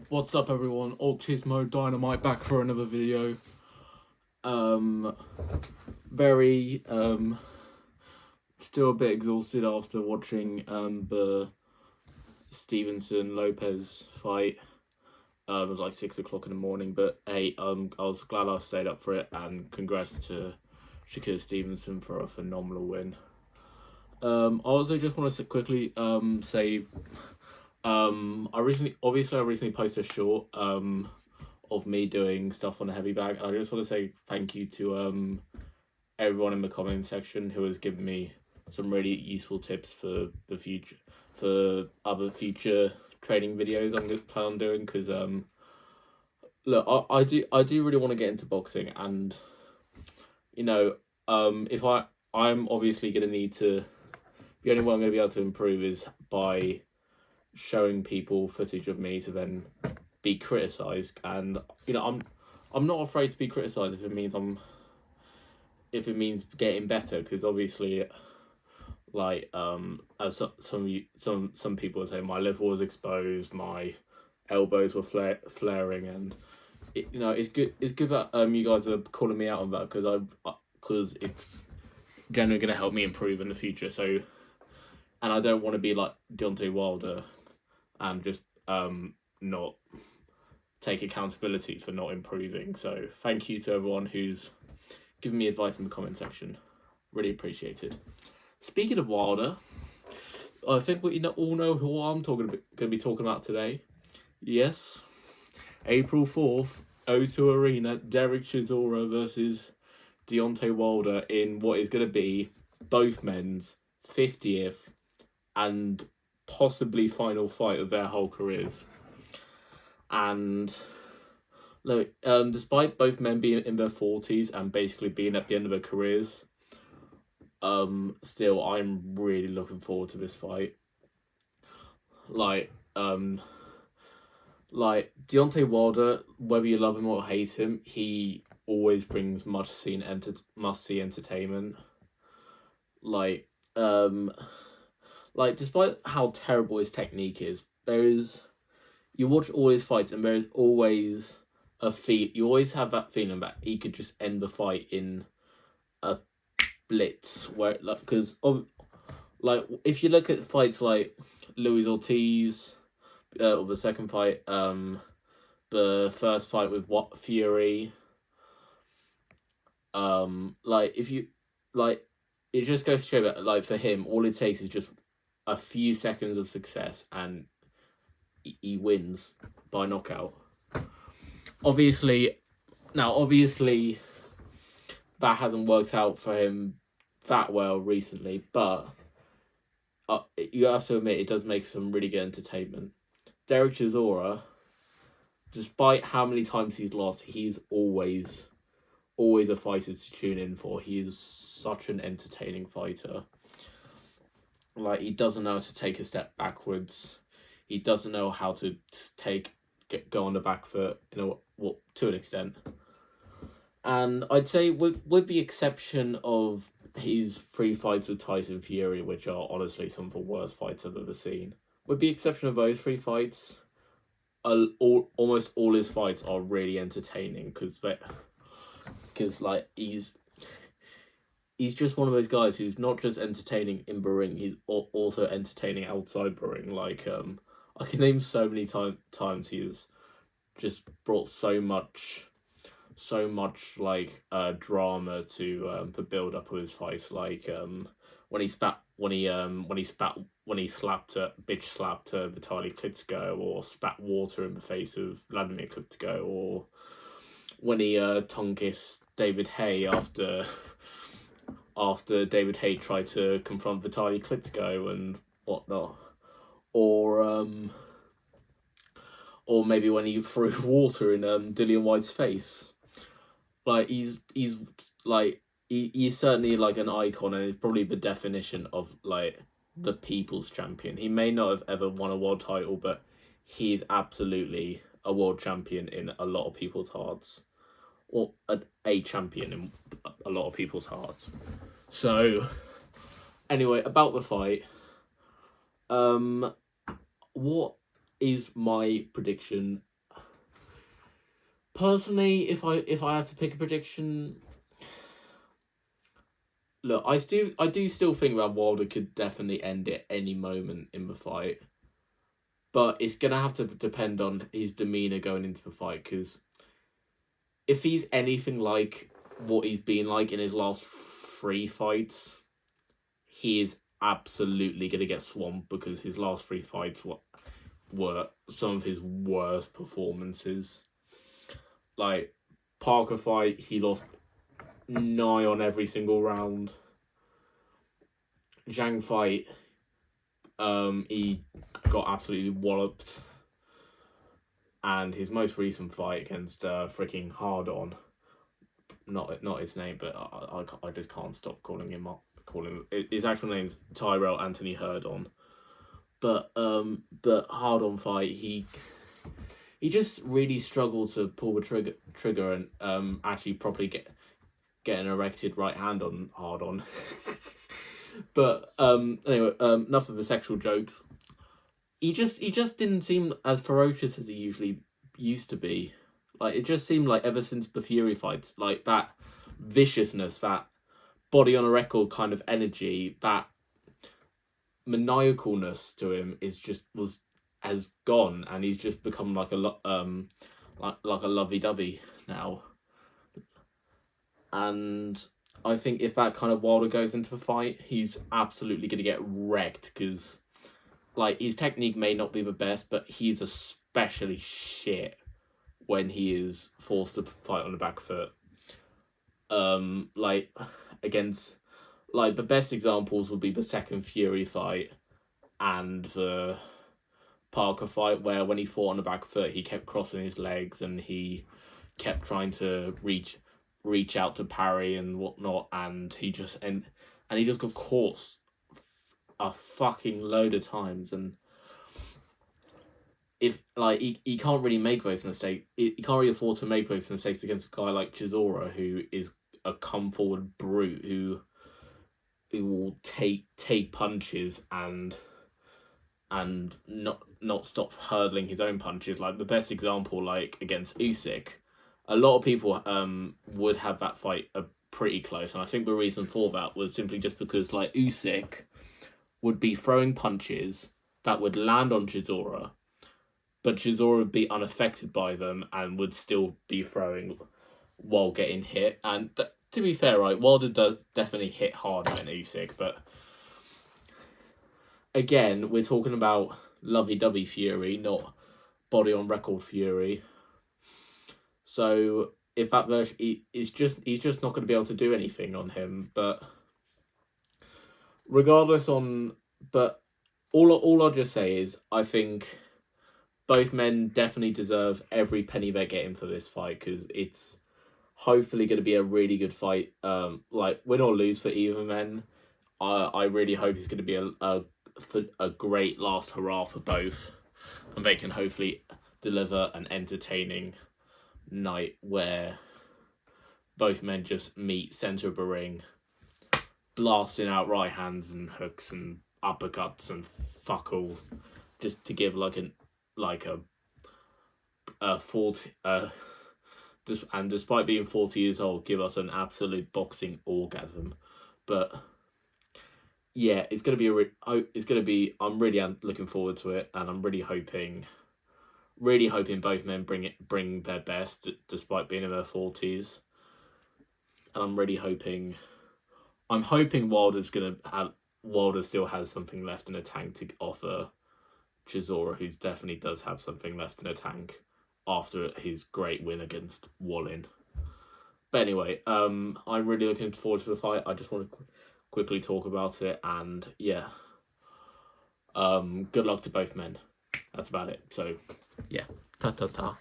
What's up, everyone? Autismo Dynamite back for another video. Um, very still a bit exhausted after watching the Stevenson Lopez fight. It was like 6 o'clock in the morning, but hey, I was glad I stayed up for it, and congrats to Shakur Stevenson for a phenomenal win. I also just want to quickly say I recently posted a short of me doing stuff on the heavy bag. And I just want to say thank you to everyone in the comment section who has given me some really useful tips for the future, for other future training videos I'm going to plan on doing. Because look, I do really want to get into boxing, and you know, if I'm obviously going to need to, the only way I'm going to be able to improve is by showing people footage of me to then be criticized. And I'm not afraid to be criticized if it means getting better, because obviously, like, as some people would say, my liver was exposed, my elbows were flaring, and it's good that you guys are calling me out on that, because it's generally going to help me improve in the future. So, and I don't want to be like Deontay Wilder and just not take accountability for not improving. So thank you to everyone who's given me advice in the comment section. Really appreciated. Speaking of Wilder, I think we all know who I'm going to be talking about today. Yes, April 4th, O2 Arena, Derek Chisora versus Deontay Wilder in what is going to be both men's 50th and possibly final fight of their whole careers. And look, despite both men being in their 40s and basically being at the end of their careers, still I'm really looking forward to this fight. Like, Deontay Wilder, whether you love him or hate him, he always brings must see entertainment. Like, despite how terrible his technique is, you watch all his fights and there is always you always have that feeling that he could just end the fight in a blitz, where because if you look at fights like Luis Ortiz, or the second fight, the first fight with Fury, if you it just goes to show that for him, all it takes is just a few seconds of success and he wins by knockout. Obviously, that hasn't worked out for him that well recently, but you have to admit it does make some really good entertainment. Derek Chisora, despite how many times he's lost, he's always a fighter to tune in for. He is such an entertaining fighter. He doesn't know how to take a step backwards. He doesn't know how to go on the back foot, to an extent. And I'd say, with the exception of his 3 fights with Tyson Fury, which are honestly some of the worst fights I've ever seen, with the exception of those 3 fights, almost all his fights are really entertaining, because he's just one of those guys who's not just entertaining in the ring, he's also entertaining outside the ring. I can name so many times he's just brought so much drama to the build up of his fights. When he slapped Vitaly Klitschko, or spat water in the face of Vladimir Klitschko, or when he tongue kissed David Haye after David Haye tried to confront Vitaly Klitschko and whatnot, or maybe when he threw water in Dillian White's face. He's certainly an icon, and he's probably the definition of the people's champion. He may not have ever won a world title, but he's absolutely a world champion in a lot of people's hearts, or a champion in a lot of people's hearts. So, anyway, about the fight, what is my prediction Personally, if I have to pick a prediction, look, I do still think that Wilder could definitely end it any moment in the fight, but it's gonna have to depend on his demeanor going into the fight, because if he's anything like what he's been like in his last 3 fights, he is absolutely gonna get swamped, because his last 3 fights were some of his worst performances. Like, Parker fight, he lost nigh on every single round. Zhang fight, he got absolutely walloped. And his most recent fight against freaking Hard On, not his name, but I just can't stop calling him his actual name's Tyrell Anthony Hurdon. But Hard On fight, he just really struggled to pull the trigger and actually properly get an erected right hand on Hard On. But anyway, enough of the sexual jokes. He just didn't seem as ferocious as he usually used to be. Like, it just seemed like ever since the Fury fights, like, that viciousness, that body on a record kind of energy, that maniacalness to him has gone, and he's just become like a lovey-dovey now. And I think if that kind of Wilder goes into the fight, he's absolutely going to get wrecked, because, like, his technique may not be the best, but he's especially shit when he is forced to fight on the back foot. Like, against, like, the best examples would be the second Fury fight and the Parker fight, where when he fought on the back foot, he kept crossing his legs and he kept trying to reach out to parry and whatnot, and he just got caught a fucking load of times. And if, like, he can't really make those mistakes, he can't really afford to make those mistakes against a guy like Chisora, who is a come forward brute who will take punches and not stop hurdling his own punches. Like, the best example, like, against Usyk, a lot of people would have that fight pretty close, and I think the reason for that was simply just because, like, Usyk would be throwing punches that would land on Chisora, but Chisora would be unaffected by them and would still be throwing while getting hit. And to be fair, right, Wilder does definitely hit harder than Usyk, but again, we're talking about lovey-dovey Fury, not body on record Fury. So if that version, he's just not going to be able to do anything on him. But regardless but all I'll just say is, I think both men definitely deserve every penny they're getting for this fight, because it's hopefully going to be a really good fight. Like, win or lose for either men, I really hope it's going to be a great last hurrah for both, and they can hopefully deliver an entertaining night where both men just meet center of the ring, blasting out right hands and hooks and uppercuts and fuck all, just to give a 40 and despite being 40 years old, give us an absolute boxing orgasm. But yeah, it's gonna be I'm really looking forward to it, and I'm really hoping both men bring their best despite being in their 40s. And I'm hoping Wilder still has something left in the tank to offer Chisora, who definitely does have something left in the tank after his great win against Wallin. But anyway, I'm really looking forward to the fight. I just want to quickly talk about it, and yeah, good luck to both men. That's about it. So yeah, ta ta ta.